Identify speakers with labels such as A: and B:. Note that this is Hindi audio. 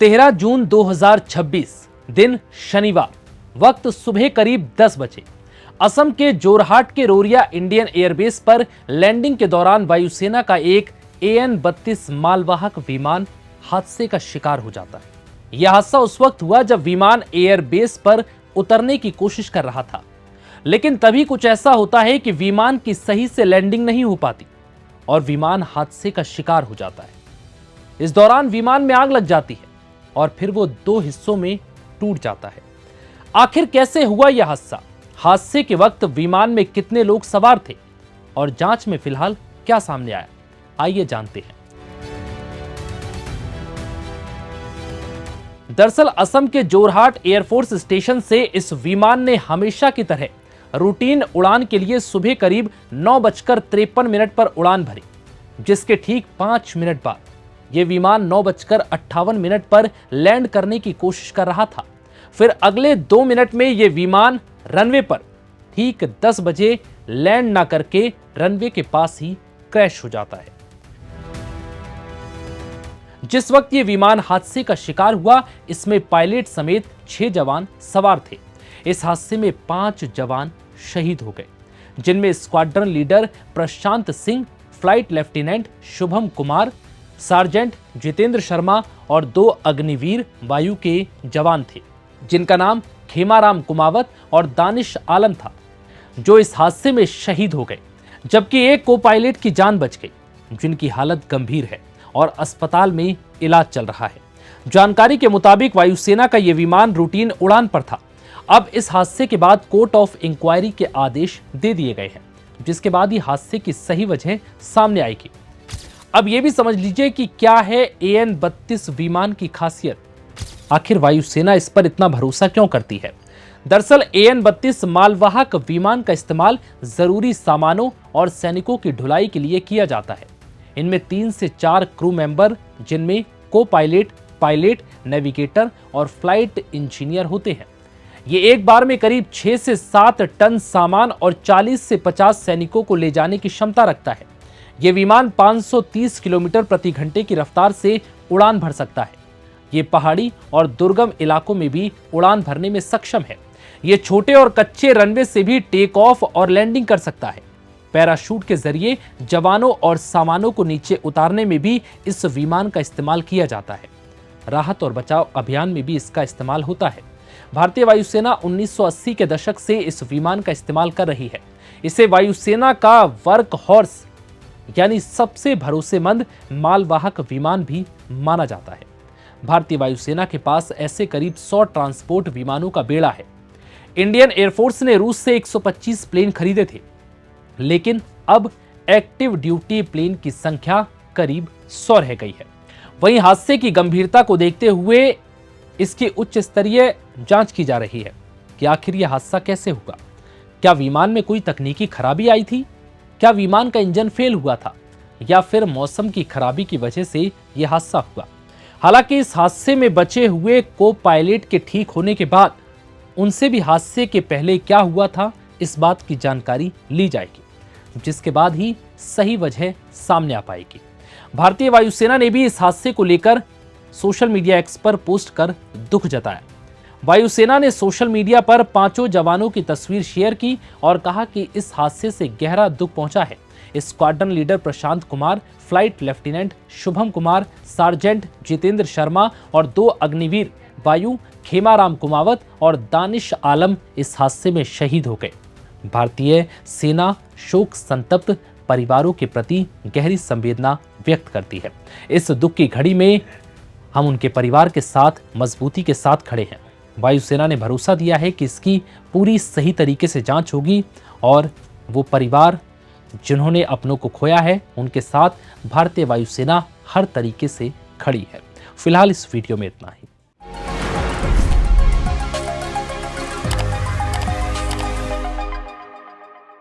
A: 13 जून 2026 दिन शनिवार, वक्त सुबह करीब 10 बजे असम के जोरहाट के रोरिया इंडियन एयरबेस पर लैंडिंग के दौरान वायुसेना का एक AN-32 मालवाहक विमान हादसे का शिकार हो जाता है। यह हादसा उस वक्त हुआ जब विमान एयरबेस पर उतरने की कोशिश कर रहा था, लेकिन तभी कुछ ऐसा होता है कि विमान की सही से लैंडिंग नहीं हो पाती और विमान हादसे का शिकार हो जाता है। इस दौरान विमान में आग लग जाती है और फिर वो 2 हिस्सों में टूट जाता है। आखिर कैसे हुआ यह हादसा? हादसे के वक्त विमान में कितने लोग सवार थे और जांच में फिलहाल क्या सामने आया, आइए जानते हैं। दरअसल असम के जोरहाट एयरफोर्स स्टेशन से इस विमान ने हमेशा की तरह रूटीन उड़ान के लिए सुबह करीब 9:53 पर उड़ान भरी, जिसके ठीक 5 मिनट बाद यह विमान 9:58 पर लैंड करने की कोशिश कर रहा था। फिर अगले 2 मिनट में यह विमान रनवे पर ठीक 10 बजे लैंड ना करके रनवे के पास ही क्रैश हो जाता है। जिस वक्त यह विमान हादसे का शिकार हुआ, इसमें पायलट समेत 6 जवान सवार थे। इस हादसे में 5 जवान शहीद हो गए, जिनमें squadron leader Prashant Singh, flight lieutenant Shubham Kumar, sergeant Jitendra Sharma और 2 अग्निवीर वायु के जवान थे, जिनका नाम खेमाराम कुमावत और दानिश आलम था, जो इस हादसे में शहीद हो गए, जबकि एक को पायलट की जान बच गई, जिनकी हालत गंभीर है और अस्पताल में इलाज चल रहा है। जानकारी के मुताबिक वायुसेना का यह विमान रूटीन उड़ान पर था। अब इस हादसे के बाद कोर्ट ऑफ इंक्वायरी के आदेश दे दिए गए हैं, जिसके बाद ही हादसे की सही वजह सामने आएगी। अब यह भी समझ लीजिए कि क्या है AN-32 विमान की खासियत। आखिर वायुसेना इस पर इतना भरोसा क्यों करती है? दरअसल AN-32 मालवाहक विमान का इस्तेमाल जरूरी सामानों और सैनिकों की ढुलाई के लिए किया जाता है। इनमें 3 से 4 क्रू मेंबर, जिनमें को पायलट, पायलट, नेविगेटर और फ्लाइट इंजीनियर होते हैं। ये एक बार में करीब 6 से 7 टन सामान और 40 से 50 सैनिकों को ले जाने की क्षमता रखता है। यह विमान 530 किलोमीटर प्रति घंटे की रफ्तार से उड़ान भर सकता है। ये पहाड़ी और दुर्गम इलाकों में भी उड़ान भरने में सक्षम है। ये छोटे और कच्चे रनवे से भी टेक ऑफ और लैंडिंग कर सकता है। पैराशूट के जरिए जवानों और सामानों को नीचे उतारने में भी इस विमान का इस्तेमाल किया जाता है। राहत और बचाव अभियान में भी इसका इस्तेमाल होता है। भारतीय वायुसेना 1980 के दशक से इस विमान का इस्तेमाल कर रही है। इसे वायुसेना का वर्क हॉर्स यानी सबसे भरोसेमंद मालवाहक विमान भी माना जाता है। भारतीय वायुसेना के पास ऐसे करीब 100 ट्रांसपोर्ट विमानों का बेड़ा है। इंडियन एयरफोर्स ने रूस से 125 प्लेन खरीदे थे, लेकिन अब एक्टिव ड्यूटी प्लेन की संख्या करीब 100 रह गई है। वहीं हादसे की गंभीरता को देखते हुए इसकी उच्च स्तरीय जांच की जा रही है कि आखिर यह हादसा कैसे हुआ। क्या विमान में कोई तकनीकी खराबी आई थी? क्या विमान का इंजन फेल हुआ था या फिर मौसम की खराबी की वजह से यह हादसा हुआ? हालांकि इस हादसे में बचे हुए को पायलट के ठीक होने के बाद उनसे भी हादसे के पहले क्या हुआ था, इस बात की जानकारी ली जाएगी, जिसके बाद ही सही वजह सामने आ पाएगी। भारतीय वायुसेना ने भी इस हादसे को लेकर सोशल मीडिया एक्स पर पोस्ट कर दुख जताया। वायुसेना ने सोशल मीडिया पर 5 जवानों की तस्वीर शेयर की और कहा कि इस हादसे से गहरा दुख पहुंचा है। Squadron leader Prashant Kumar, flight lieutenant Shubham Kumar, sergeant Jitendra Sharma और 2 अग्निवीर वायु खेमाराम कुमावत और दानिश आलम इस हादसे में शहीद हो गए। भारतीय सेना शोक संतप्त परिवारों के प्रति गहरी संवेदना व्यक्त करती है। इस दुख की घड़ी में हम उनके परिवार के साथ मजबूती के साथ खड़े हैं। वायुसेना ने भरोसा दिया है कि इसकी पूरी सही तरीके से जांच होगी और वो परिवार जिन्होंने अपनों को खोया है, उनके साथ भारतीय वायुसेना हर तरीके से खड़ी है। फिलहाल इस वीडियो में इतना ही।